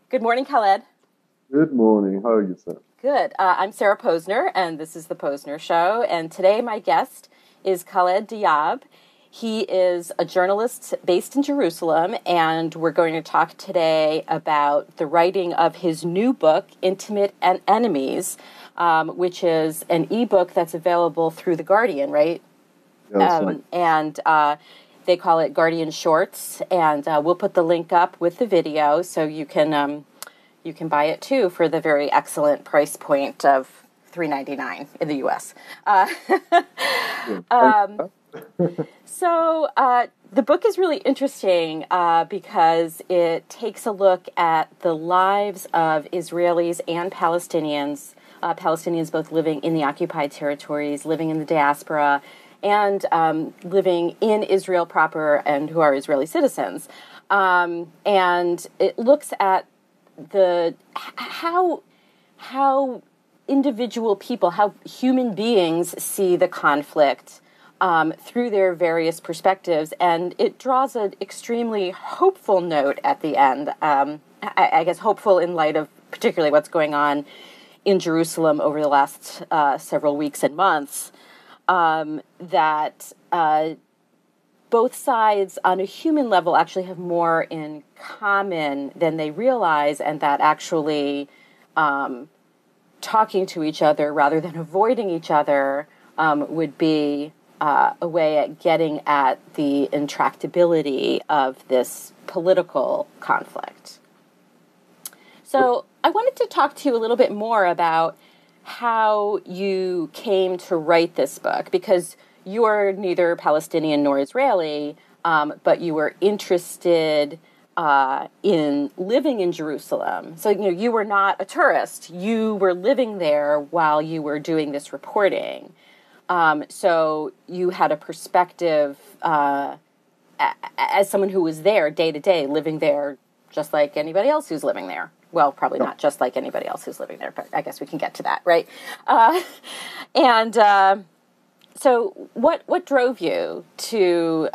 Good morning, Khaled. Good morning. How are you, sir? Good. I'm Sarah Posner, and this is the Posner Show. And today my guest is Khaled Diab. He is a journalist based in Jerusalem, and we're going to talk today about the writing of his new book, Intimate Enemies, which is an ebook that's available through The Guardian, right? Yeah, that's right. And they call it Guardian Shorts, and we'll put the link up with the video so you can buy it too for the very excellent price point of $3.99 in the U.S. So the book is really interesting because it takes a look at the lives of Israelis and Palestinians, Palestinians both living in the occupied territories, living in the diaspora, and living in Israel proper and who are Israeli citizens. And it looks at how individual people, how human beings see the conflict through their various perspectives, and it draws an extremely hopeful note at the end. I guess hopeful in light of particularly what's going on in Jerusalem over the last several weeks and months, that both sides on a human level actually have more in common than they realize, and that actually talking to each other rather than avoiding each other would be a way at getting at the intractability of this political conflict. So I wanted to talk to you a little bit more about how you came to write this book, because you are neither Palestinian nor Israeli, but you were interested in living in Jerusalem. So, you were not a tourist. You were living there while you were doing this reporting. So you had a perspective as someone who was there day to day, living there just like anybody else who's living there. Well, probably not just like anybody else who's living there, but I guess we can get to that, right? So what drove you to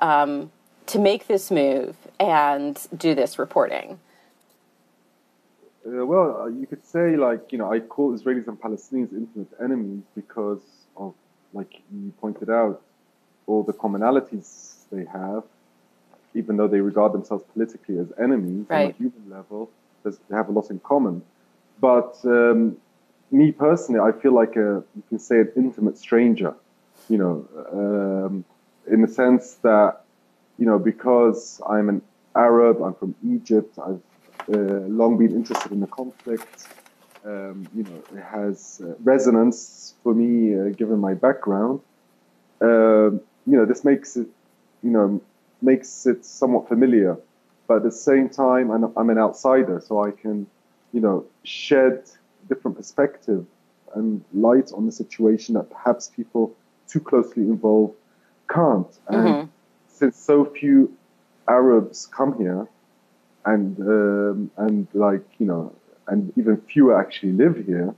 make this move and do this reporting? Well, you could say, I call Israelis and Palestinians intimate enemies because of, like you pointed out, all the commonalities they have, even though they regard themselves politically as enemies. Right. On a human level, they have a lot in common. But me personally, I feel like you can say an intimate stranger, in the sense that, because I'm an Arab, I'm from Egypt, I've long been interested in the conflict. It has resonance for me, given my background. This makes it somewhat familiar. But at the same time, I'm an outsider, so I can, shed different perspective and light on the situation that perhaps people too closely involved can't. And since so few Arabs come here, and even fewer actually live here.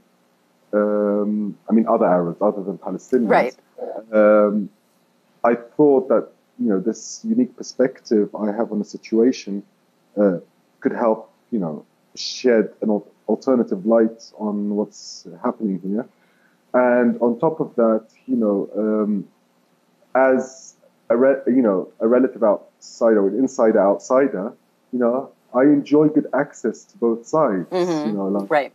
Other Arabs other than Palestinians. Right. I thought that this unique perspective I have on the situation could help shed an alternative light on what's happening here. And on top of that, as a relative outsider or an insider outsider, I enjoy good access to both sides. Right.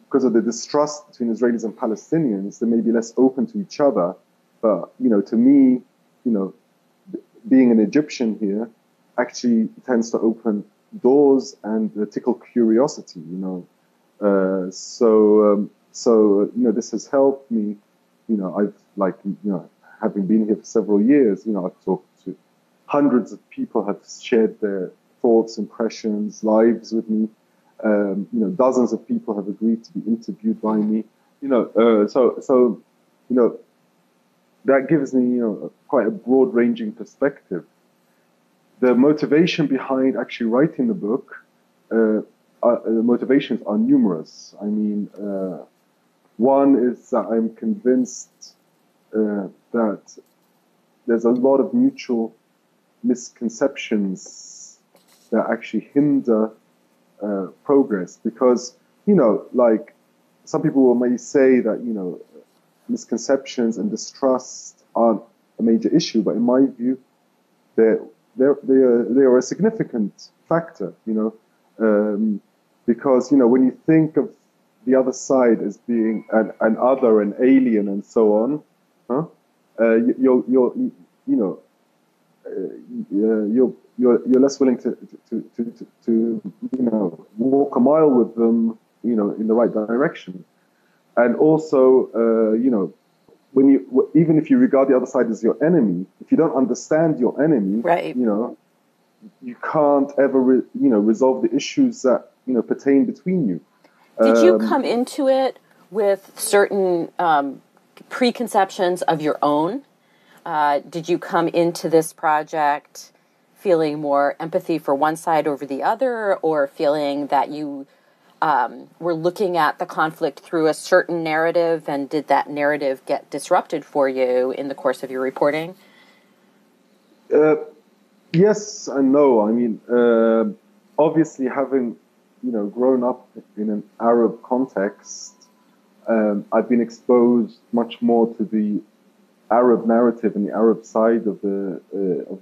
Because of the distrust between Israelis and Palestinians, they may be less open to each other. But to me, being an Egyptian here actually tends to open doors and tickle curiosity. This has helped me. Having been here for several years, I've talked to hundreds of people, have shared their thoughts, impressions, lives with me. Dozens of people have agreed to be interviewed by me. That gives me, quite a broad-ranging perspective. The motivation behind actually writing the book, the motivations are numerous. One is that I'm convinced that there's a lot of mutual misconceptions that actually hinder progress. Because, like some people may say that, misconceptions and distrust aren't a major issue, but in my view, they are a significant factor, because, when you think of the other side as being an other, an alien, and so on, you're less willing to walk a mile with them, in the right direction. And also, even if you regard the other side as your enemy, if you don't understand your enemy, right, you can't ever resolve the issues that pertain between you. Did you come into it with certain preconceptions of your own? Did you come into this project feeling more empathy for one side over the other, or feeling that you were looking at the conflict through a certain narrative, and did that narrative get disrupted for you in the course of your reporting? Yes and no. I mean, obviously, having grown up in an Arab context, I've been exposed much more to the Arab narrative and the Arab side of the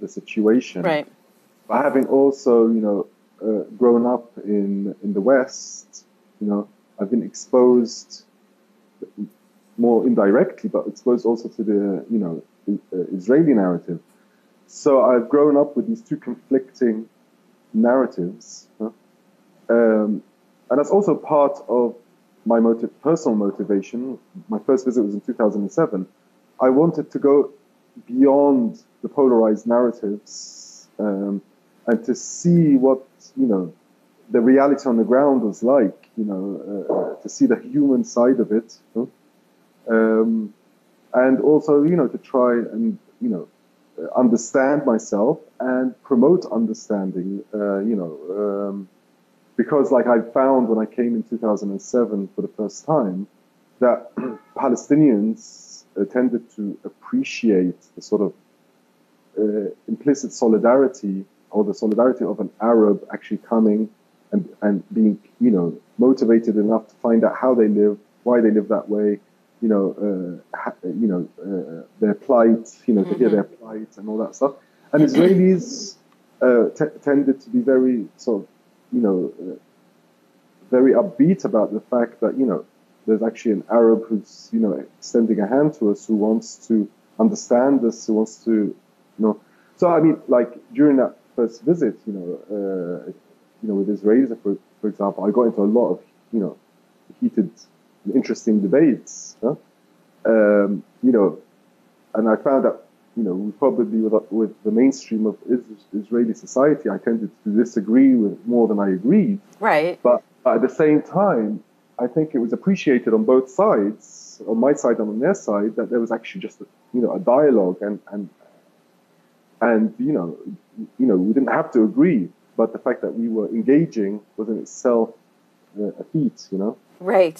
situation. Right. But having also, grown up in the West, I've been exposed more indirectly, but exposed also to the, Israeli narrative. So I've grown up with these two conflicting narratives. And that's also part of my personal motivation. My first visit was in 2007. I wanted to go beyond the polarized narratives and to see what, the reality on the ground was like, to see the human side of it. And also, to try and, understand myself and promote understanding, because like I found when I came in 2007 for the first time, that Palestinians tended to appreciate the sort of implicit solidarity, or the solidarity of an Arab actually coming and being, motivated enough to find out how they live, why they live that way, their plight, to hear their plight and all that stuff. And Israelis tended to be very sort of, very upbeat about the fact that, there's actually an Arab who's, extending a hand to us, who wants to understand us, who wants to, So, I mean, like, during that first visit, with Israelis, for example, I got into a lot of, heated, interesting debates, and I found that, probably with the mainstream of Israeli society, I tended to disagree with more than I agreed. Right. But at the same time, I think it was appreciated on both sides, on my side and on their side, that there was actually just a dialogue, and we didn't have to agree, but the fact that we were engaging was in itself a feat, Right.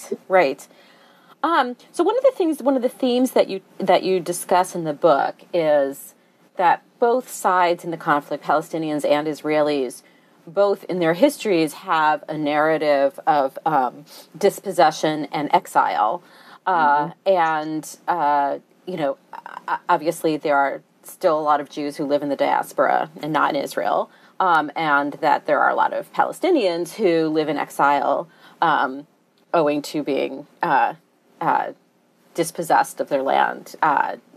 So one of the themes that you discuss in the book is that both sides in the conflict, Palestinians and Israelis, both in their histories have a narrative of dispossession and exile, and obviously there are still a lot of Jews who live in the diaspora and not in Israel, and that there are a lot of Palestinians who live in exile, owing to being dispossessed of their land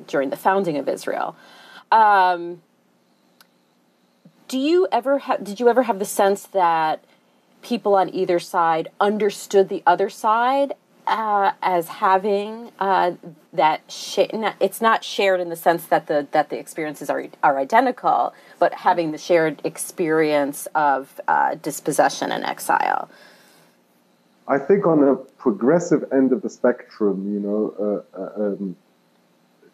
during the founding of Israel. Did you ever have the sense that people on either side understood the other side as having that it's not shared in the sense that the experiences are identical, but having the shared experience of dispossession and exile? I think on a progressive end of the spectrum,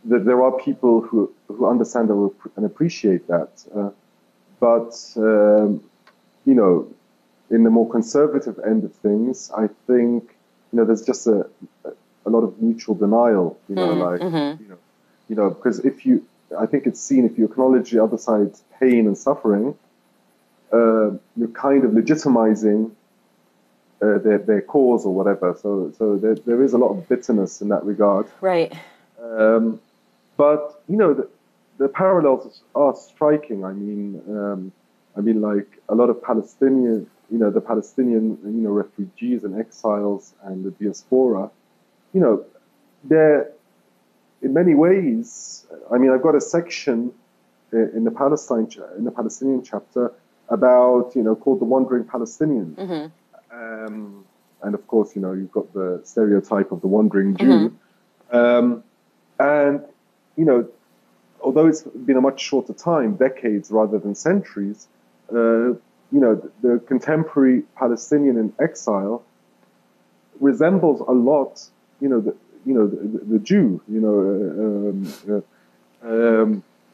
that there are people who understand and appreciate that. But in the more conservative end of things, I think, there's just a lot of mutual denial, because I think it's seen, if you acknowledge the other side's pain and suffering, you're kind of legitimizing their cause or whatever. So there is a lot of bitterness in that regard. Right. But the parallels are striking. I mean, like a lot of Palestinian, the Palestinian, refugees and exiles and the diaspora, they're in many ways. I mean, I've got a section in the Palestinian chapter about called the Wandering Palestinian. Mm-hmm. And of course, you've got the stereotype of the wandering Jew. Mm-hmm. And, although it's been a much shorter time, decades rather than centuries, the contemporary Palestinian in exile resembles a lot, the Jew,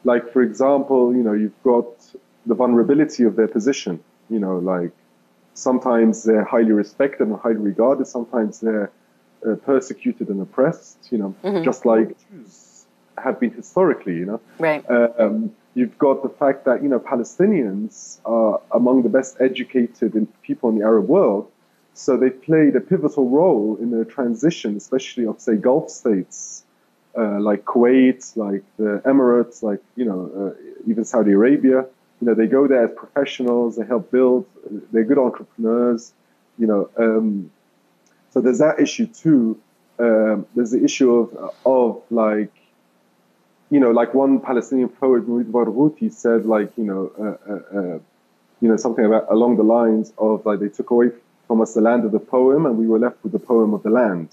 like, for example, you've got the vulnerability of their position, like, sometimes they're highly respected and highly regarded. Sometimes they're persecuted and oppressed, mm-hmm. just like Jews have been historically, Right. You've got the fact that, Palestinians are among the best educated people in the Arab world. So they played a pivotal role in the transition, especially of, say, Gulf states, like Kuwait, like the Emirates, like, even Saudi Arabia. They go there as professionals, they help build, they're good entrepreneurs, so there's that issue too. There's the issue of like, like one Palestinian poet, Murid Barghouti, said, like, something about along the lines of, like, they took away from us the land of the poem and we were left with the poem of the land,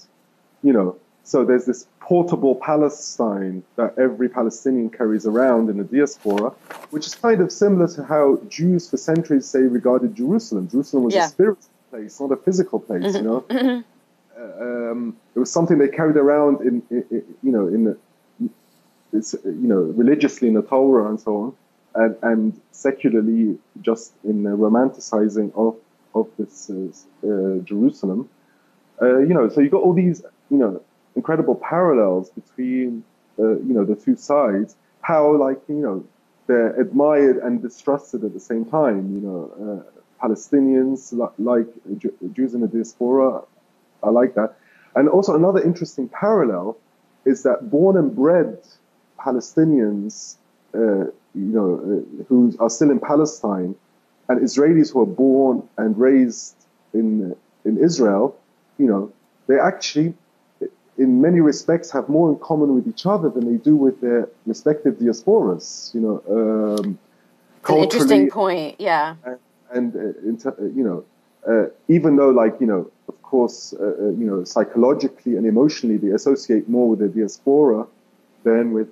So there's this portable Palestine that every Palestinian carries around in the diaspora, which is kind of similar to how Jews for centuries, say, regarded Jerusalem. Jerusalem was a spiritual place, not a physical place, Mm-hmm. It was something they carried around religiously in the Torah and so on, and secularly just in the romanticizing of this Jerusalem. So you got all these, incredible parallels between, the two sides, how, like, they're admired and distrusted at the same time, Palestinians, like Jews in the diaspora, I like that. And also another interesting parallel is that born and bred Palestinians, who are still in Palestine, and Israelis who are born and raised in Israel, they actually, in many respects, have more in common with each other than they do with their respective diasporas. It's an interesting point, yeah. And even though, like, of course, psychologically and emotionally, they associate more with the diaspora than with,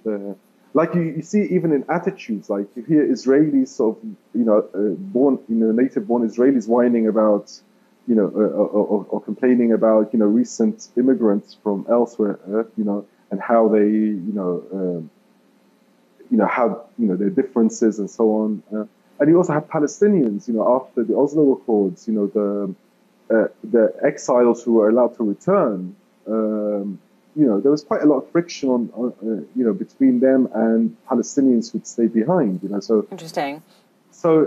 like you see even in attitudes, like you hear Israelis sort of, native-born Israelis whining about, or complaining about, recent immigrants from elsewhere, and how they, how, their differences and so on. And you also have Palestinians, after the Oslo Accords, the exiles who were allowed to return, there was quite a lot of friction on between them and Palestinians who'd stay behind, so. Interesting. So,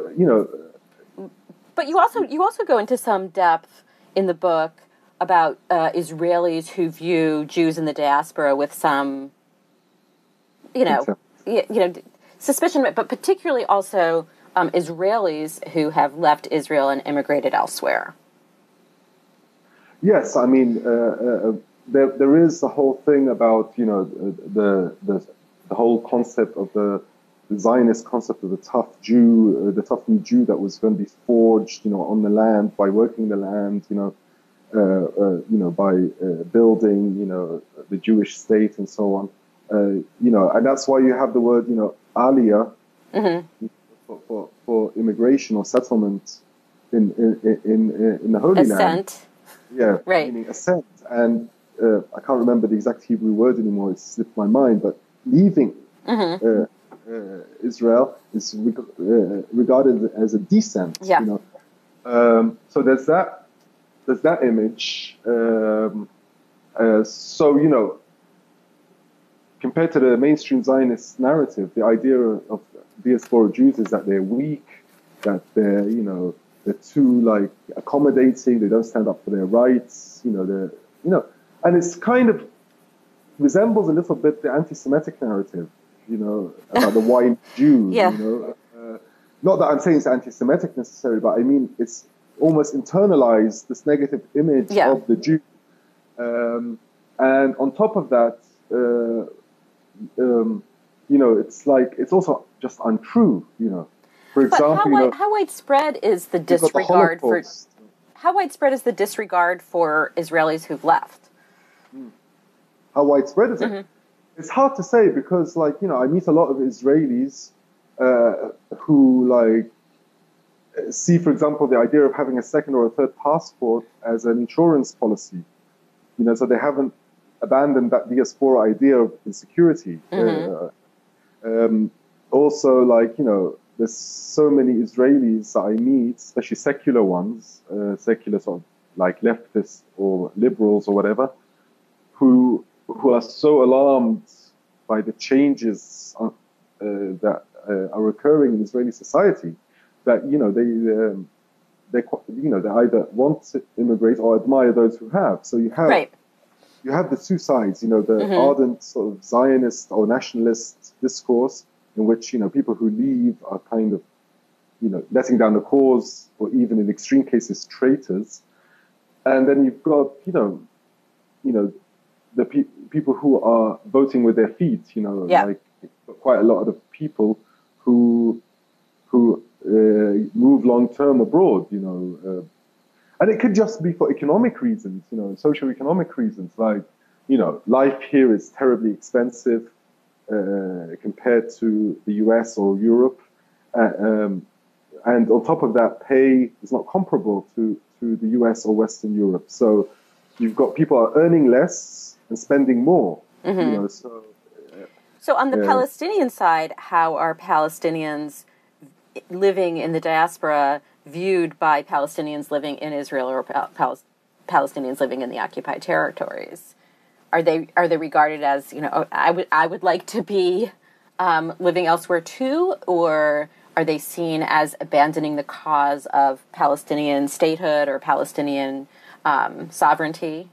But you also go into some depth in the book about Israelis who view Jews in the diaspora with some, suspicion, but particularly also Israelis who have left Israel and immigrated elsewhere. Yes, I mean there is the whole thing about the whole concept of the Zionist concept of the tough Jew, the tough new Jew that was going to be forged, on the land by working the land, by building, the Jewish state and so on, and that's why you have the word, aliyah, mm-hmm. for immigration or settlement in the Holy Land. Yeah, right. Meaning ascent, and I can't remember the exact Hebrew word anymore; it slipped my mind. But leaving. Mm-hmm. Israel is regarded as a descent. Yeah. So there's that image. So compared to the mainstream Zionist narrative, the idea of diaspora Jews is that they're weak, that they're too like accommodating. They don't stand up for their rights. And it's kind of resembles a little bit the anti-Semitic narrative, about the white Jew. Yeah. Not that I'm saying it's anti-Semitic necessarily, but I mean it's almost internalized this negative image of the Jew. And on top of that, it's like it's also just untrue. For example, but how widespread is the disregard for Israelis who've left? How widespread is it? It's hard to say because, I meet a lot of Israelis who see, for example, the idea of having a second or a third passport as an insurance policy. So they haven't abandoned that diaspora idea of insecurity. Also, there's so many Israelis that I meet, especially secular ones, secular sort of like leftists or liberals or whatever, who are so alarmed by the changes that are occurring in Israeli society that they either want to immigrate or admire those who have. So you have the two sides, the ardent sort of Zionist or nationalist discourse in which, people who leave are kind of, letting down the cause or even in extreme cases, traitors. And then you've got, the people who are voting with their feet, like quite a lot of people who move long-term abroad, and it could just be for economic reasons, socio-economic reasons, like, life here is terribly expensive compared to the US or Europe. And on top of that, pay is not comparable to the US or Western Europe. So you've got people are earning less and spending more. So on the Palestinian side, how are Palestinians living in the diaspora viewed by Palestinians living in Israel or Palestinians living in the occupied territories? Are they regarded as, I would like to be living elsewhere too, or are they seen as abandoning the cause of Palestinian statehood or Palestinian sovereignty?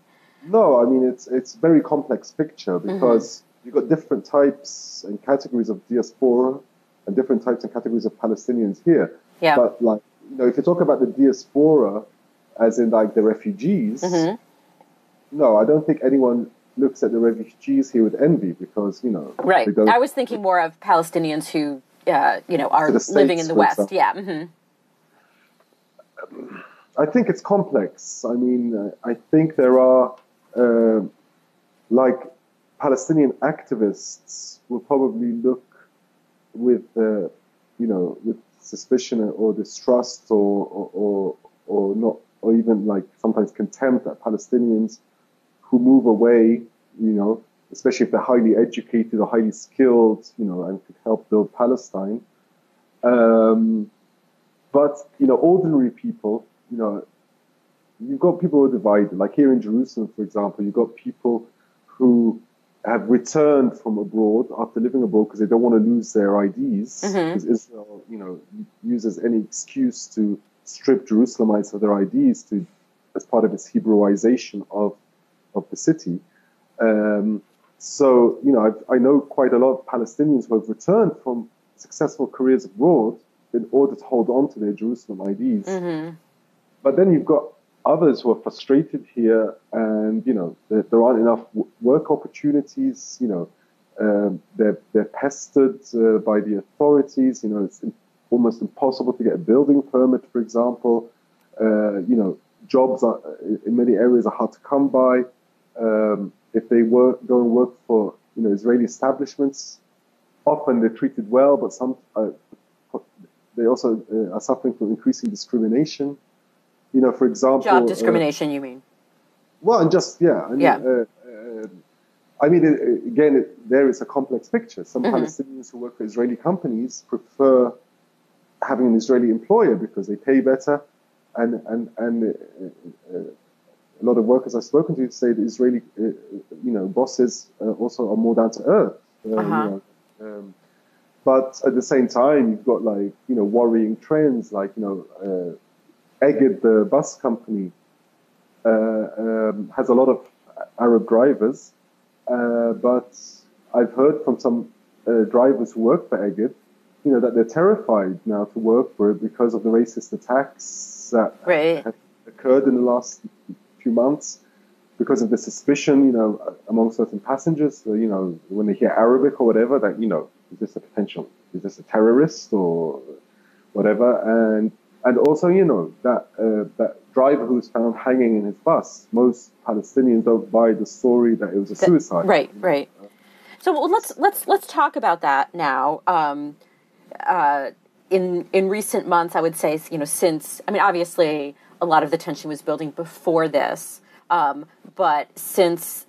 No, I mean it's a very complex picture because you've got different types and categories of diaspora and different types and categories of Palestinians here. Yeah. But if you talk about the diaspora, as in the refugees, no, I don't think anyone looks at the refugees here with envy because Right. I was thinking more of Palestinians who are living in the West. Example. Yeah. I think it's complex. I mean, I think there are Palestinian activists will probably look with with suspicion or distrust or not, or even sometimes contempt at Palestinians who move away, especially if they're highly educated or highly skilled, and could help build Palestine. But ordinary people, you've got people who are divided. Like here in Jerusalem, for example, you've got people who have returned from abroad after living abroad because they don't want to lose their IDs. Because Israel, uses any excuse to strip Jerusalemites of their IDs as part of its Hebrewisation of the city. So, I know quite a lot of Palestinians who have returned from successful careers abroad in order to hold on to their Jerusalem IDs. But then you've got others who are frustrated here and, there aren't enough work opportunities, they're pestered by the authorities, it's almost impossible to get a building permit, for example. Jobs are, in many areas are hard to come by. If they go and work for, Israeli establishments, often they're treated well, but they also are suffering from increasing discrimination. For example... Job discrimination, you mean? Well, and just, yeah. Again, there is a complex picture. Some Palestinians who work for Israeli companies prefer having an Israeli employer because they pay better, and a lot of workers I've spoken to say the Israeli, bosses also are more down to earth. But at the same time, you've got like, worrying trends, like, Egged, the bus company, has a lot of Arab drivers. But I've heard from some drivers who work for Egged, that they're terrified now to work for it because of the racist attacks that have occurred in the last few months, because of the suspicion, among certain passengers, when they hear Arabic or whatever, that, is this a terrorist or whatever? And also, that driver who's found hanging in his bus, most Palestinians don't buy the story that it was a suicide. Right. So let's talk about that now. In recent months, I would say, since, obviously a lot of the tension was building before this, but since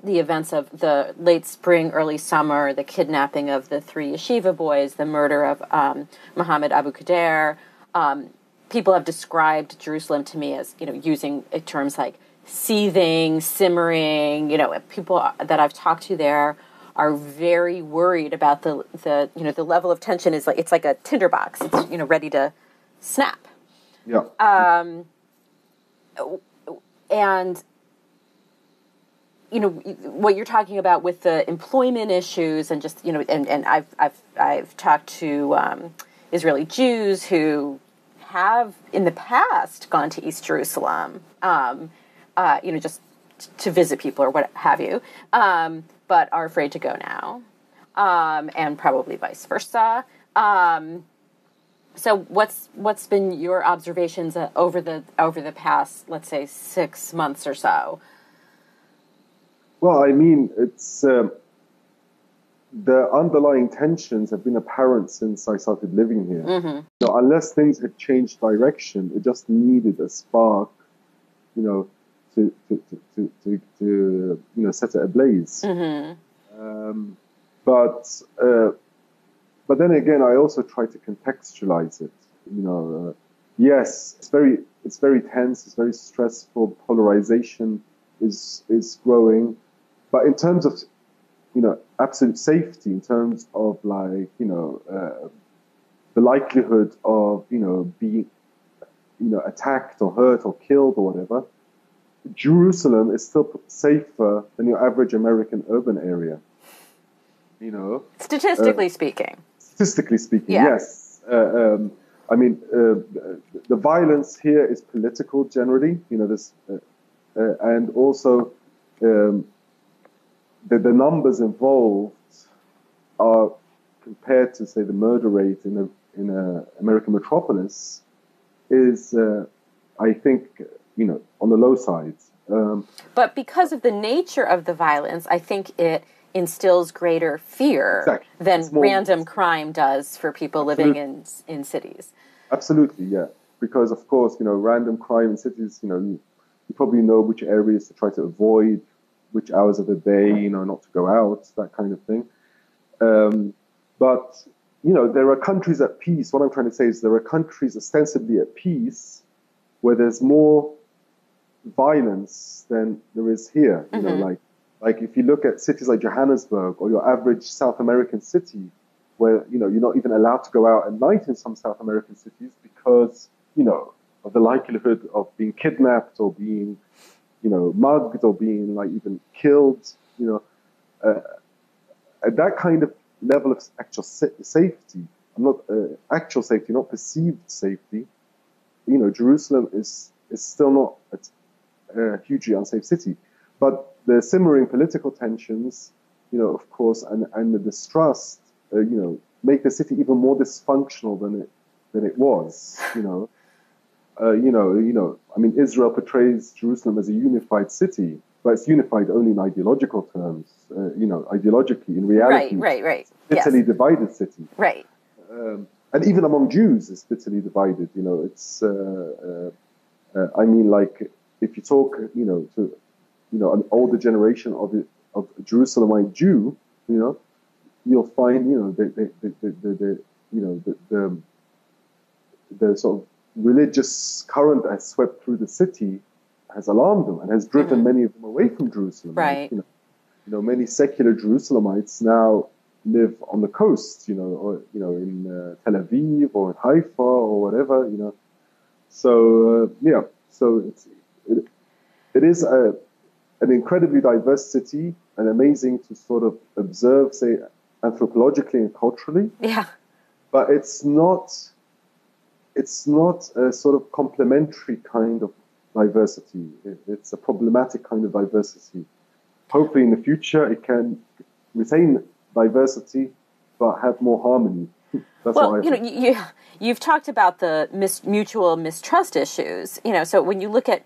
the events of the late spring, early summer, the kidnapping of the 3 yeshiva boys, the murder of Mohammed Abu Qadir, people have described Jerusalem to me as, using terms like seething, simmering. People that I've talked to there are very worried about the level of tension is like, it's like a tinderbox. It's, ready to snap. Yeah. And, what you're talking about with the employment issues and just, and I've talked to Israeli Jews who have in the past gone to East Jerusalem, just to visit people or what have you, but are afraid to go now, and probably vice versa. So what's been your observations over the past, let's say, 6 months or so? Well, it's the underlying tensions have been apparent since I started living here. Mm-hmm. Unless things had changed direction, it just needed a spark, to set it ablaze. Mm-hmm. But then again, I also try to contextualize it. Yes, it's very tense. It's very stressful. Polarization is growing, but in terms of absolute safety, in terms of like the likelihood of being attacked or hurt or killed or whatever, Jerusalem is still safer than your average American urban area. Statistically speaking. Statistically speaking, yeah. Yes. The violence here is political generally. This, and also the numbers involved are compared to, say, the murder rate in a American metropolis is, I think, on the low side. But because of the nature of the violence, I think it instills greater fear than random crime does for people living in cities. Absolutely, yeah. Because, of course, random crime in cities, you probably know which areas to try to avoid, which hours of the day, not to go out, that kind of thing. But, there are countries at peace. What I'm trying to say is there are countries ostensibly at peace where there's more violence than there is here. Mm-hmm. Like if you look at cities like Johannesburg or your average South American city, where, you're not even allowed to go out at night in some South American cities because, of the likelihood of being kidnapped or being, mugged or being like even killed, at that kind of level of actual safety, actual safety, not perceived safety, Jerusalem is still not a hugely unsafe city. But the simmering political tensions, of course, and the distrust, make the city even more dysfunctional than it was. Israel portrays Jerusalem as a unified city, but it's unified only in ideological terms. Ideologically, in reality, right. Bitterly divided city. Right. And even among Jews, it's bitterly divided. It's. If you talk, to an older generation of a Jerusalemite Jew, you'll find, the sort of religious current that has swept through the city has alarmed them and has driven many of them away from Jerusalem. Right. Many secular Jerusalemites now, live on the coast, or in Tel Aviv or in Haifa or whatever, So it is an incredibly diverse city and amazing to sort of observe, say, anthropologically and culturally. Yeah. But it's not a sort of complementary kind of diversity. It's a problematic kind of diversity. Hopefully in the future it can retain diversity but have more harmony. That's well, you've talked about the mutual mistrust issues. So when you look at,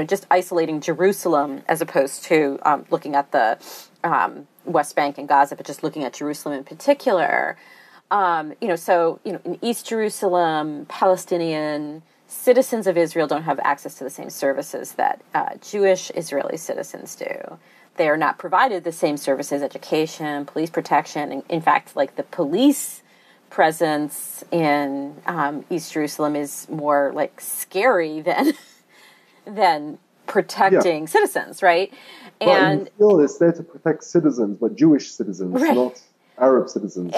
just isolating Jerusalem as opposed to looking at the West Bank and Gaza, but just looking at Jerusalem in particular, in East Jerusalem, Palestinian citizens of Israel don't have access to the same services that Jewish Israeli citizens do. They are not provided the same services, education, police protection. And in fact, like the police presence in East Jerusalem is more like scary than protecting citizens, right? And you feel it's there to protect citizens, but Jewish citizens, right. Not Arab citizens.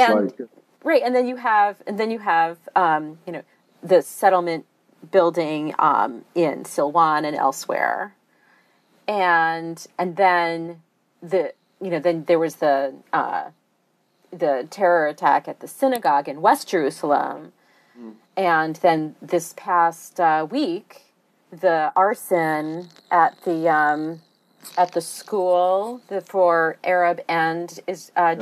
Right, and then you have the settlement building in Silwan and elsewhere, and then then there was the terror attack at the synagogue in West Jerusalem, and then this past week, the arson at the school for Arab and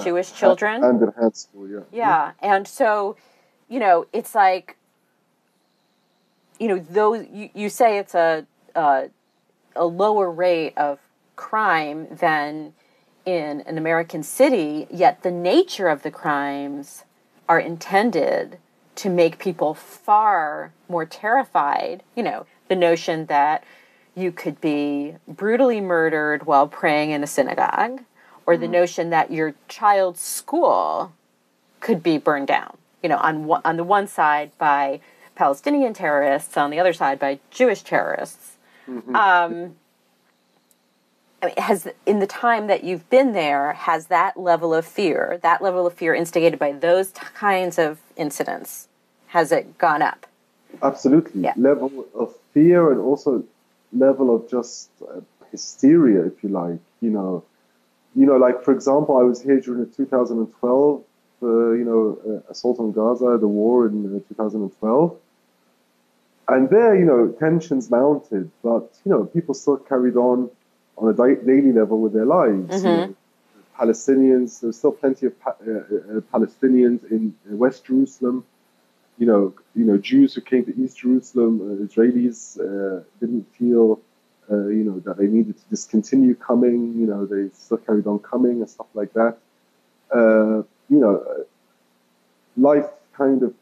Jewish children. And the head school, yeah. Yeah, and so, it's like, those you say it's a lower rate of crime than in an American city, yet the nature of the crimes are intended to make people far more terrified. The notion that you could be brutally murdered while praying in a synagogue, or the notion that your child's school could be burned down, on the one side by Palestinian terrorists, on the other side by Jewish terrorists. Mm-hmm. In the time that you've been there, has that level of fear instigated by those kinds of incidents, has it gone up? Absolutely. Yeah. Level of fear and also level of just hysteria, if you like. Like, for example, I was here during the 2012, assault on Gaza, the war in 2012. And there, tensions mounted, but, people still carried on a daily level with their lives. Mm-hmm. Palestinians, there's still plenty of Palestinians in West Jerusalem. Jews who came to East Jerusalem, Israelis didn't feel, that they needed to discontinue coming. They still carried on coming and stuff like that. Life kind of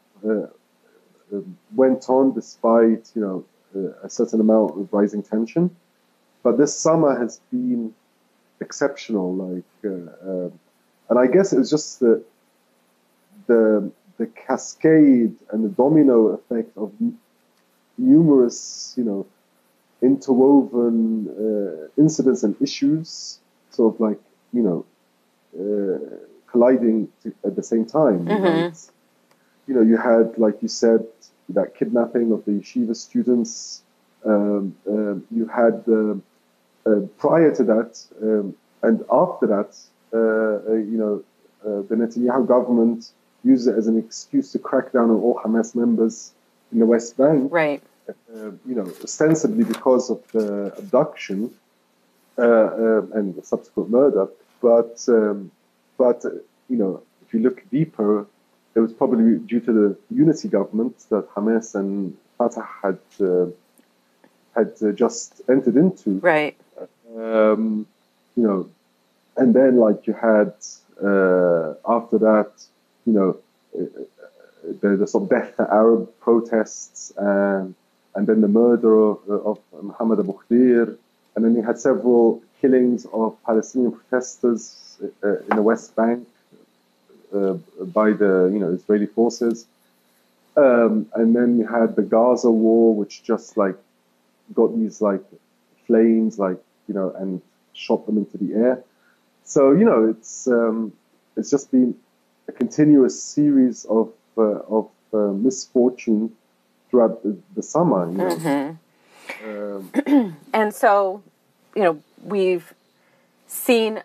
went on despite, a certain amount of rising tension. But this summer has been exceptional. And I guess it was just the cascade and the domino effect of numerous, interwoven incidents and issues, sort of like, colliding at the same time. Mm-hmm. You had, like you said, that kidnapping of the yeshiva students. You had, prior to that, and after that, the Netanyahu government used it as an excuse to crack down on all Hamas members in the West Bank. Right. Ostensibly because of the abduction and the subsequent murder. But if you look deeper, it was probably due to the unity government that Hamas and Fatah had just entered into. Right. And then you had after that, the sort of death to Arab protests, and then the murder of Mohammed Abu Khdir, and then you had several killings of Palestinian protesters in the West Bank by the Israeli forces, and then you had the Gaza war, which just got these flames and shot them into the air. So it's just been a continuous series of misfortune throughout the summer. You know? And so, we've seen,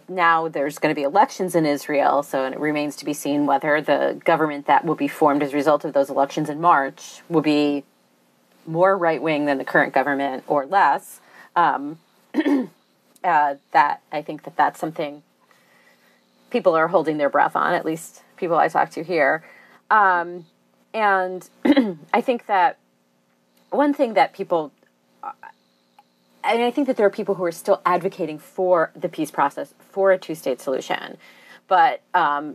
now there's going to be elections in Israel, so it remains to be seen whether the government that will be formed as a result of those elections in March will be more right-wing than the current government or less. That I think that's something people are holding their breath on, at least people I talk to here. And I think that one thing that people, and I think that there are people who are still advocating for the peace process, for a two-state solution. But, a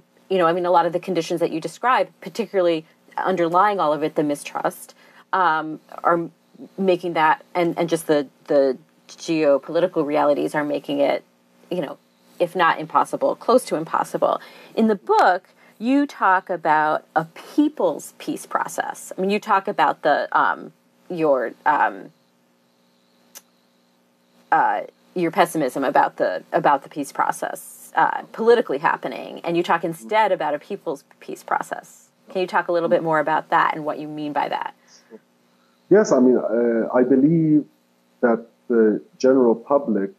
lot of the conditions that you describe, particularly underlying all of it, the mistrust, are making that, and just the geopolitical realities are making it, if not impossible, close to impossible. In the book, you talk about a people's peace process. I mean, you talk about your pessimism about the peace process politically happening, and you talk instead about a people's peace process. Can you talk a little bit more about that and what you mean by that? Yes, I mean, I believe that the general public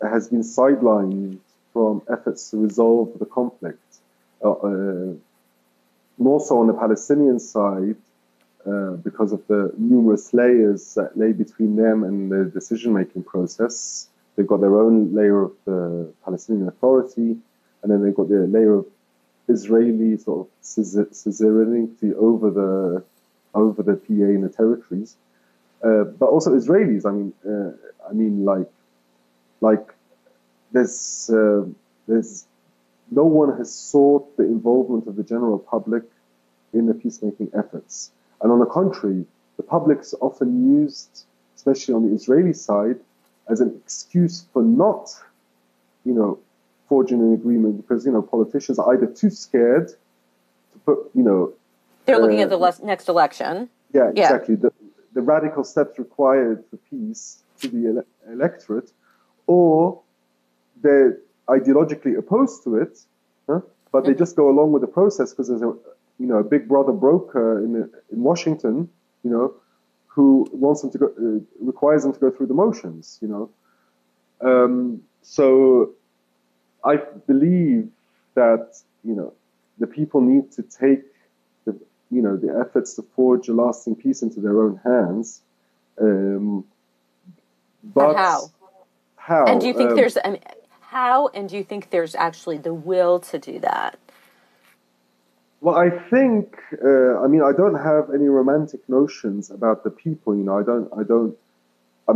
has been sidelined from efforts to resolve the conflict. More so on the Palestinian side, because of the numerous layers that lay between them and the decision-making process. They've got their own layer of the Palestinian Authority, and then they've got their layer of Israeli sort of suzerainty over the PA and the territories. But also Israelis. There's no one has sought the involvement of the general public in the peacemaking efforts. And on the contrary, the public's often used, especially on the Israeli side, as an excuse for not, forging an agreement because, politicians are either too scared to put, they're looking at the next election. Yeah, exactly. Yeah. The radical steps required for peace to the electorate, or they're ideologically opposed to it, but they just go along with the process because there's a big brother broker in Washington, who wants them to go, requires them to go through the motions, So I believe that, the people need to take the efforts to forge a lasting peace into their own hands. But how? How? And do you think how? And do you think there's actually the will to do that? Well, I think, I don't have any romantic notions about the people. I'm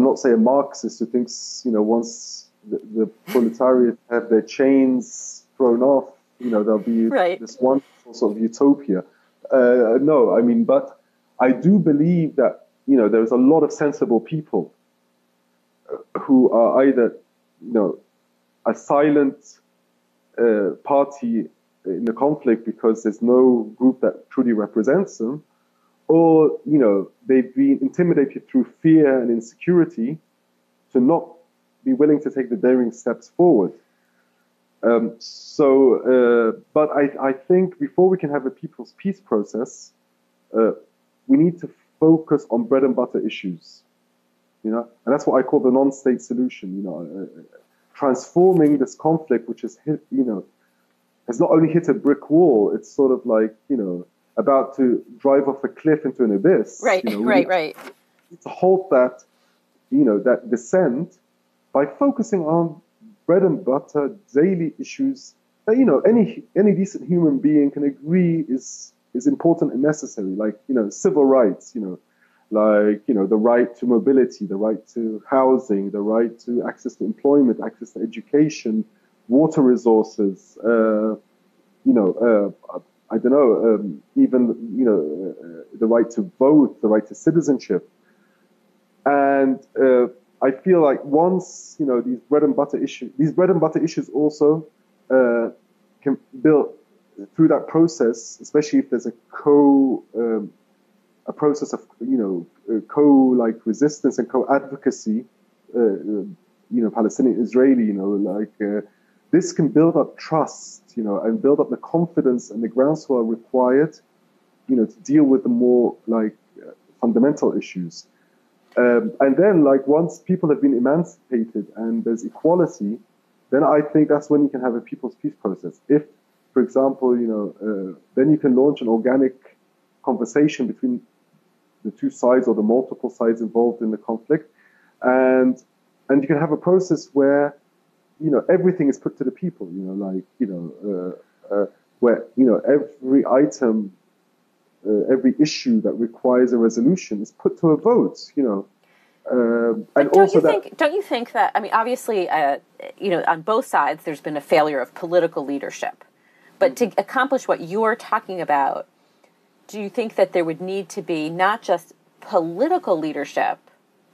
not, say, a Marxist who thinks, once the proletariat have their chains thrown off, there'll be this wonderful sort of utopia. No, but I do believe that, there's a lot of sensible people who are either, a silent party in the conflict because there's no group that truly represents them, or, they've been intimidated through fear and insecurity to not be willing to take the daring steps forward. But I think before we can have a people's peace process, we need to focus on bread and butter issues, and that's what I call the non-state solution, transforming this conflict, which has hit, has not only hit a brick wall, it's sort of like, about to drive off a cliff into an abyss. Right. To halt that, that descent by focusing on bread and butter daily issues that, any decent human being can agree is important and necessary, like, civil rights, the right to mobility, the right to housing, the right to access to employment, access to education, water resources, even, the right to vote, the right to citizenship. And I feel like once, these bread and butter issues also can build through that process, especially if there's a process of, resistance and co-advocacy, Palestinian, Israeli, this can build up trust, and build up the confidence and the groundswell required, to deal with the more fundamental issues. And then, once people have been emancipated and there's equality, then I think that's when you can have a people's peace process. If, for example, then you can launch an organic conversation between the two sides or the multiple sides involved in the conflict, and you can have a process where, everything is put to the people. Where every item, every issue that requires a resolution is put to a vote. But don't you think that? I mean, obviously, on both sides, there's been a failure of political leadership. But to accomplish what you're talking about, do you think that there would need to be not just political leadership,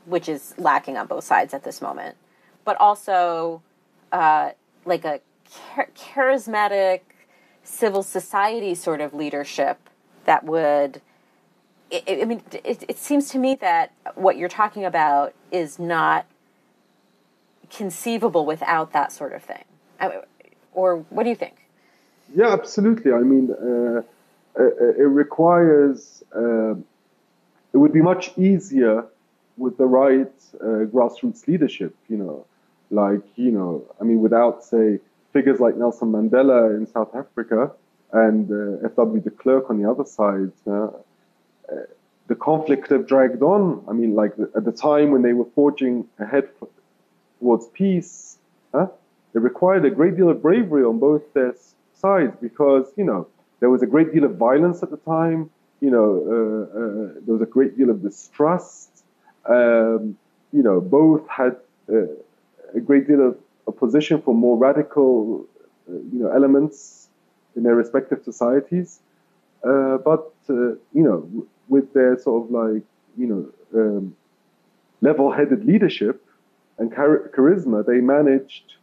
which is lacking on both sides at this moment, but also like a charismatic civil society sort of leadership that would... It seems to me that what you're talking about is not conceivable without that sort of thing. Or what do you think? Yeah, absolutely. I mean, it requires... it would be much easier with the right grassroots leadership, without, say, figures like Nelson Mandela in South Africa and F.W. de Klerk on the other side. The conflict could have dragged on. I mean, at the time when they were forging ahead towards peace, it required a great deal of bravery on both their sides because, there was a great deal of violence at the time. There was a great deal of distrust. Both had a great deal of opposition for more radical, elements in their respective societies. But with their sort of level-headed leadership and charisma, they managed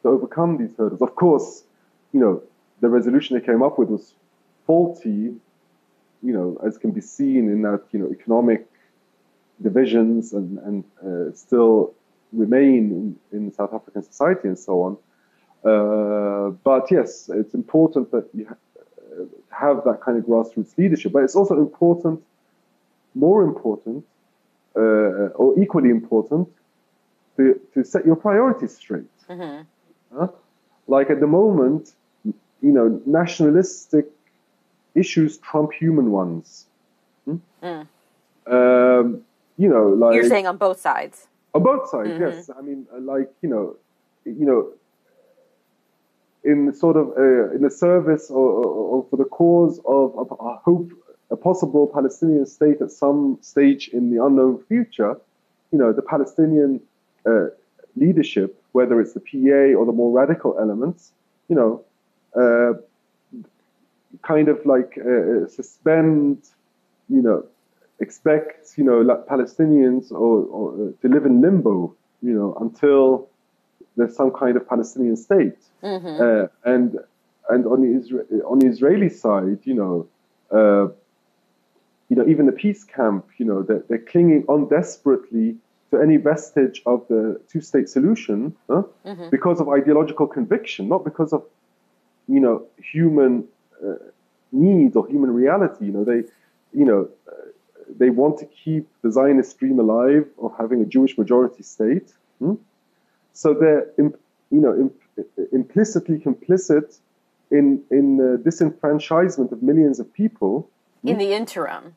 to overcome these hurdles. Of course, the resolution they came up with was faulty, as can be seen in that, economic divisions and still remain in South African society and so on. But yes, it's important that you have that kind of grassroots leadership, but it's also important, more important, or equally important, to set your priorities straight. Mm-hmm. Like at the moment, nationalistic issues trump human ones. You're saying on both sides. On both sides, mm-hmm. Yes. I mean, in sort of in the service or for the cause of a possible Palestinian state at some stage in the unknown future, the Palestinian leadership, whether it's the PA or the more radical elements, kind of suspend, expect, Palestinians or to live in limbo, until there's some kind of Palestinian state. Mm-hmm. And on the Israeli side, even the peace camp, they're clinging on desperately to any vestige of the two-state solution, mm-hmm. because of ideological conviction, not because of, human need or human reality. They want to keep the Zionist dream alive of having a Jewish majority state. So they're, implicitly complicit in the disenfranchisement of millions of people. In the interim.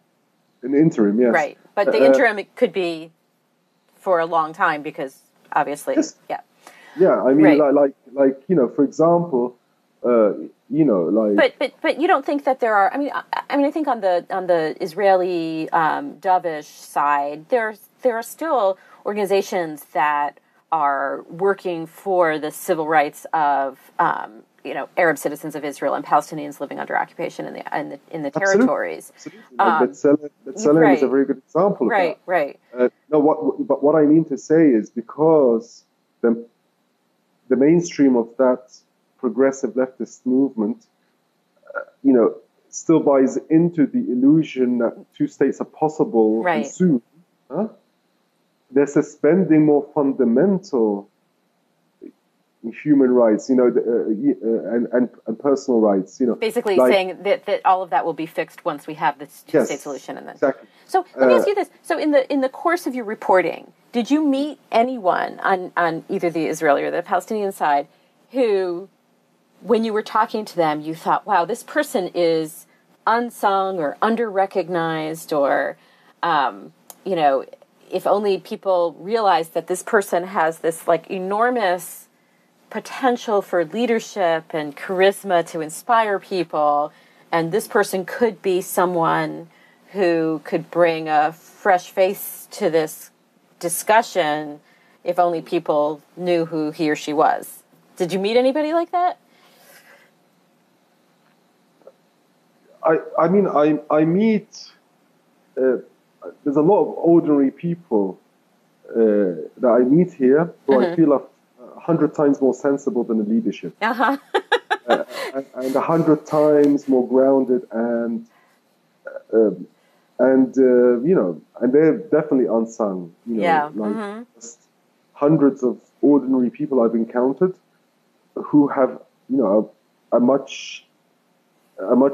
In the interim, yes. Right. But the interim, it could be for a long time because obviously, yes. Yeah. Yeah, I mean, right. For example, But you don't think that there are? I think on the Israeli dovish side, there are still organizations that are working for the civil rights of Arab citizens of Israel and Palestinians living under occupation in the territories. Absolutely. B'Tselem is a very good example of that. Right. But what I mean to say is because the mainstream of that progressive leftist movement, still buys into the illusion that two states are possible and soon. They're suspending more fundamental, human rights, and personal rights, Basically like, saying that all of that will be fixed once we have this two-state solution. And then, exactly. So let me ask you this. So in the course of your reporting, did you meet anyone on either the Israeli or the Palestinian side who, when you were talking to them, you thought, wow, this person is unsung or under-recognized, or, if only people realize that this person has this like enormous potential for leadership and charisma to inspire people, and this person could be someone who could bring a fresh face to this discussion if only people knew who he or she was. Did you meet anybody like that? I mean, I meet, there's a lot of ordinary people that I meet here who I feel are 100 times more sensible than the leadership. Uh-huh. And 100 times more grounded, and they're definitely unsung. Just hundreds of ordinary people I've encountered who have, a much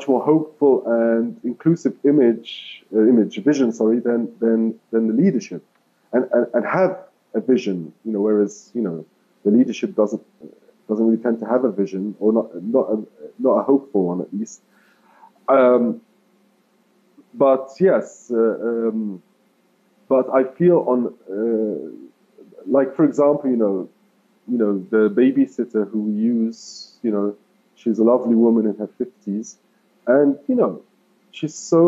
more hopeful and inclusive vision, than the leadership, and have a vision, whereas, the leadership doesn't really tend to have a vision, or not a hopeful one, at least. But yes, but I feel like, for example, the babysitter who we use, she's a lovely woman in her 50s, and, she's so,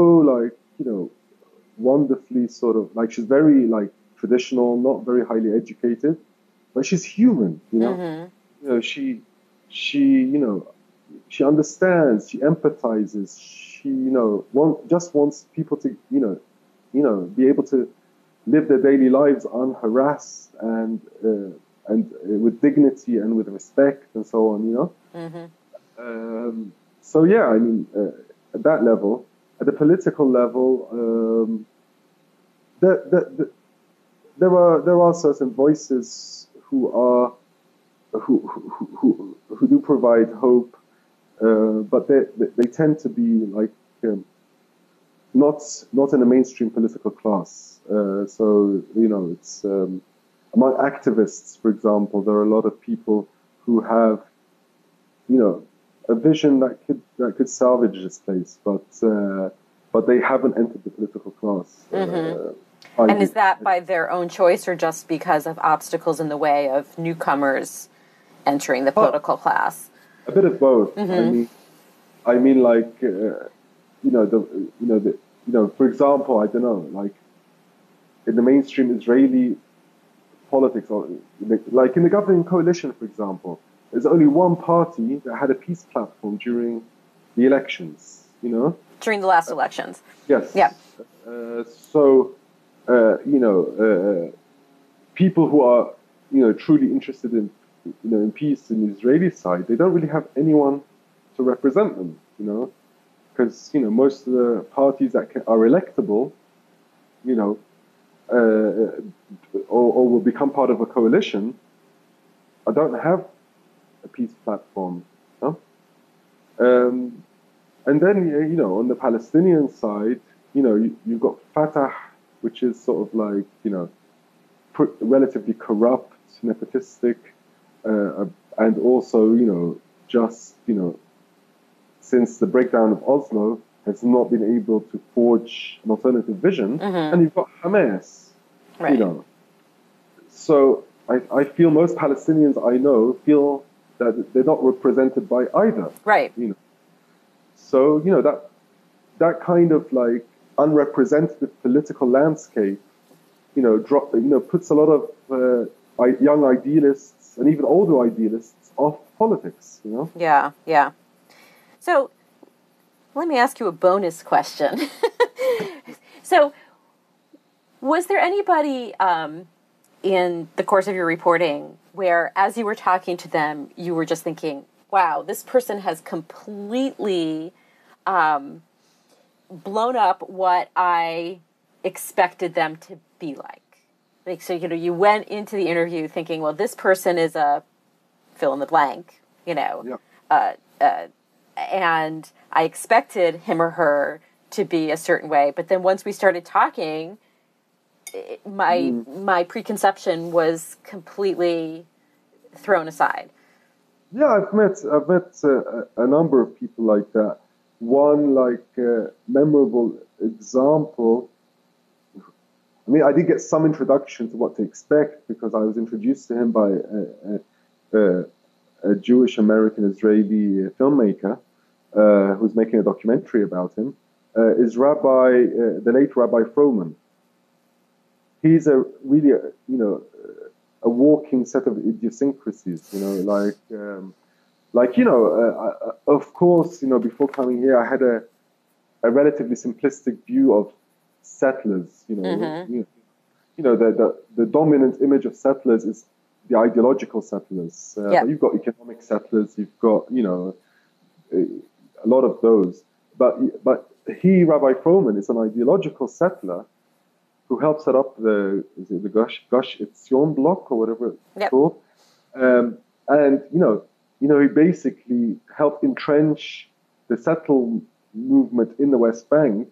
wonderfully sort of, she's very, traditional, not very highly educated, but she's human, she understands, she empathizes, she, just wants people to, be able to live their daily lives unharassed and with dignity and with respect and so on, So yeah, I mean, at that level, at the political level, there are certain voices who do provide hope, but they tend to be not in a mainstream political class. So it's among activists, for example, there are a lot of people who have a vision that could salvage this place, but they haven't entered the political class. And is that by their own choice, or just because of obstacles in the way of newcomers entering the political class? A bit of both. I mean, for example, I don't know, in the mainstream Israeli politics, or like in the governing coalition, for example, there's only one party that had a peace platform during the elections. During the last elections. Yes. Yeah. People who are, truly interested in peace in the Israeli side, they don't really have anyone to represent them, because, most of the parties that are electable, or will become part of a coalition, don't have a peace platform. And then, on the Palestinian side, you've got Fatah, which is sort of relatively corrupt, nepotistic, and also, since the breakdown of Oslo, has not been able to forge an alternative vision. And you've got Hamas, right. So I feel most Palestinians I know feel that they're not represented by either. Right. So, that kind of unrepresentative political landscape, puts a lot of young idealists and even older idealists off politics, Yeah, yeah. So, let me ask you a bonus question. So, was there anybody in the course of your reporting where, as you were talking to them, you were just thinking, wow, this person has completely blown up what I expected them to be like? So, you went into the interview thinking, well, this person is a fill in the blank, Yeah. And I expected him or her to be a certain way, but then once we started talking, my preconception was completely thrown aside. Yeah, I've met a number of people like that. One memorable example. I mean, I did get some introduction to what to expect because I was introduced to him by a Jewish American Israeli filmmaker who's making a documentary about him. Is the late Rabbi Froman. He's a really a walking set of idiosyncrasies. Of course, before coming here, I had a relatively simplistic view of settlers. The dominant image of settlers is the ideological settlers. But you've got economic settlers. You've got a lot of those. But Rabbi Froman, is an ideological settler who helped set up the Gush Etzion block or whatever it's called. And he basically helped entrench the settle movement in the West Bank,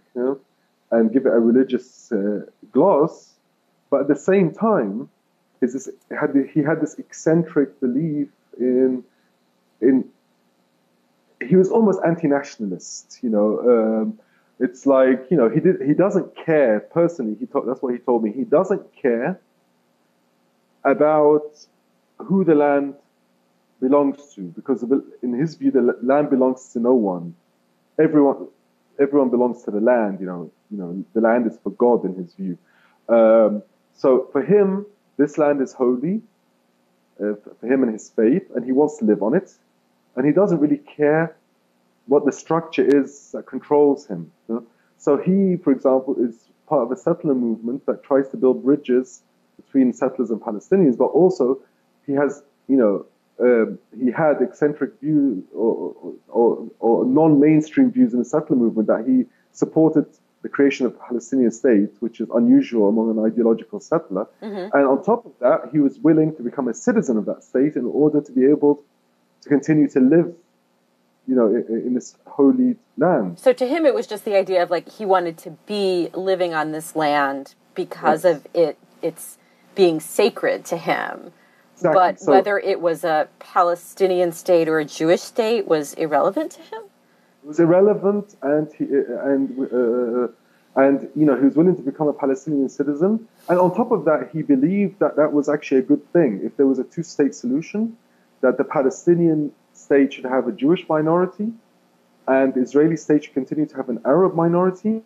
and give it a religious gloss. But at the same time, he had this eccentric belief in he was almost anti-nationalist. It's like he doesn't care personally. That's what he told me. He doesn't care about who the land belongs to, because in his view, the land belongs to no one. Everyone belongs to the land. The land is for God in his view. So for him, this land is holy for him and his faith, and he wants to live on it. And he doesn't really care what the structure is that controls him. So he, for example, is part of a settler movement that tries to build bridges between settlers and Palestinians, but also he has, he had eccentric views or non-mainstream views in the settler movement, that he supported the creation of a Palestinian state, which is unusual among an ideological settler. Mm-hmm. And on top of that, he was willing to become a citizen of that state in order to be able to continue to live, in this holy land. So to him, it was just the idea of he wanted to be living on this land because of it's being sacred to him. Exactly. But whether it was a Palestinian state or a Jewish state was irrelevant to him? It was irrelevant, and he was willing to become a Palestinian citizen. And on top of that, he believed that was actually a good thing. If there was a two-state solution, that the Palestinian state should have a Jewish minority, and the Israeli state should continue to have an Arab minority.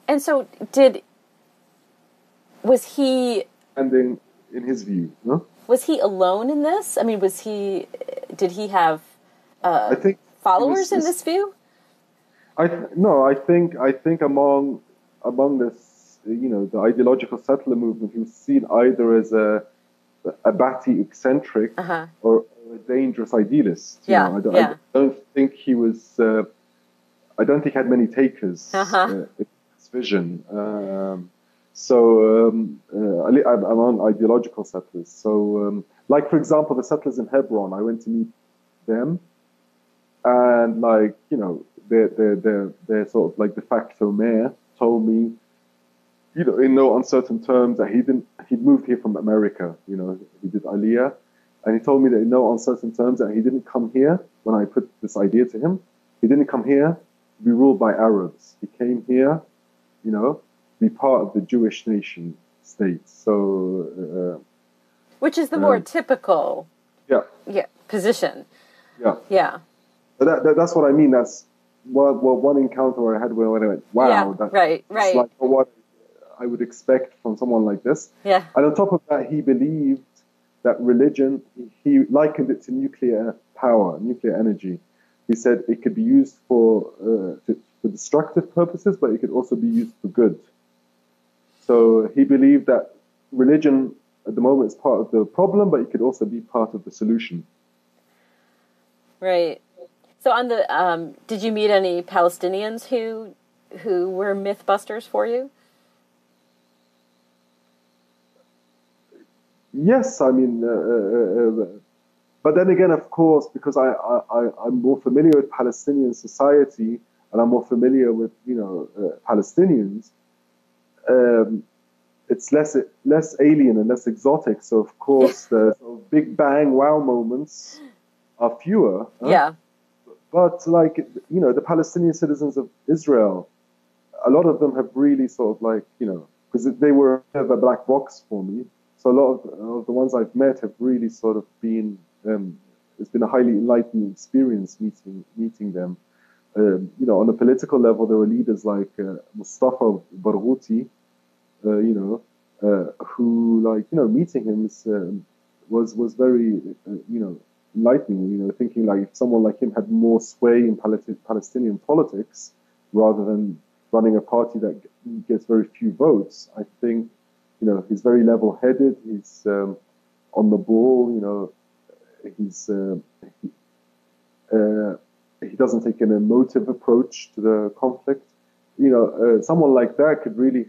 And so was he... And in his view, no? Was he alone in this? I mean, did he have I think followers in this view? I think among this, the ideological settler movement, he was seen either as a batty eccentric or a dangerous idealist. I don't think he was. I don't think he had many takers in his vision. I'm on ideological settlers. So, for example, the settlers in Hebron, I went to meet them, and their sort of de facto mayor told me, in no uncertain terms, that he'd moved here from America. He did Aliyah, and he told me that in no uncertain terms that he didn't come here when I put this idea to him. He didn't come here to be ruled by Arabs. He came here, to be part of the Jewish nation state. So, which is the more typical, position. Yeah. But that's what I mean. That's one encounter I had where I went, wow, that's right. like what I would expect from someone like this. Yeah. And on top of that, he believed that religion, he likened it to nuclear power, nuclear energy. He said it could be used for destructive purposes, but it could also be used for good. So he believed that religion at the moment is part of the problem, but it could also be part of the solution. Right. So on the, did you meet any Palestinians who were Mythbusters for you? Yes, I mean, but then again, of course, because I'm more familiar with Palestinian society and I'm more familiar with, Palestinians, um, it's less alien and less exotic. So of course, the sort of big bang wow moments are fewer. Huh? Yeah. But like, the Palestinian citizens of Israel, a lot of them have really sort of like, because they were a black box for me. So a lot of the ones I've met have really sort of been, it's been a highly enlightening experience meeting them. On a political level, there were leaders like Mustafa Barghouti, who meeting him was very, enlightening. Thinking like if someone like him had more sway in Palestinian politics rather than running a party that gets very few votes, I think, he's very level-headed. He's on the ball. He's he doesn't take an emotive approach to the conflict. Someone like that could really,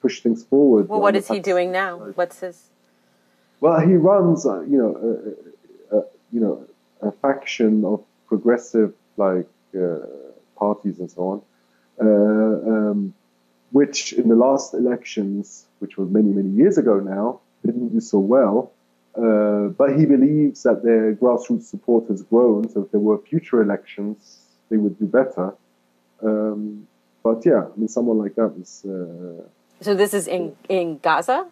push things forward. Well, what is he doing now? What's his? Well, he runs, a faction of progressive parties and so on, which in the last elections, which was many, many years ago now, didn't do so well. But he believes that their grassroots support has grown, so if there were future elections, they would do better. But yeah, I mean, someone like that is. So this is in Gaza?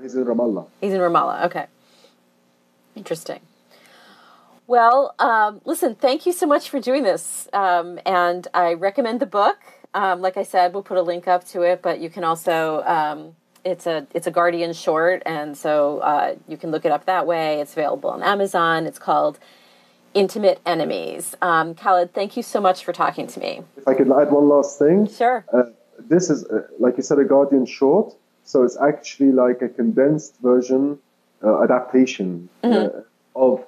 He's in Ramallah. He's in Ramallah. Okay, interesting. Well, listen, thank you so much for doing this, and I recommend the book. Like I said, we'll put a link up to it, but you can also. It's a Guardian short, and so you can look it up that way. It's available on Amazon. It's called Intimate Enemies. Khaled, thank you so much for talking to me. If I could add one last thing. Sure. This is, like you said, a Guardian short, so it's actually like a condensed version, adaptation of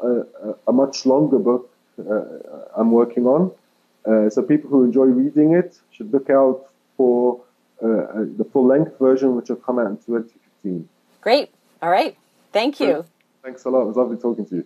a much longer book I'm working on. So people who enjoy reading it should look out for the full-length version, which will come out in 2015. Great. All right. Thank you. Thanks a lot. It was lovely talking to you.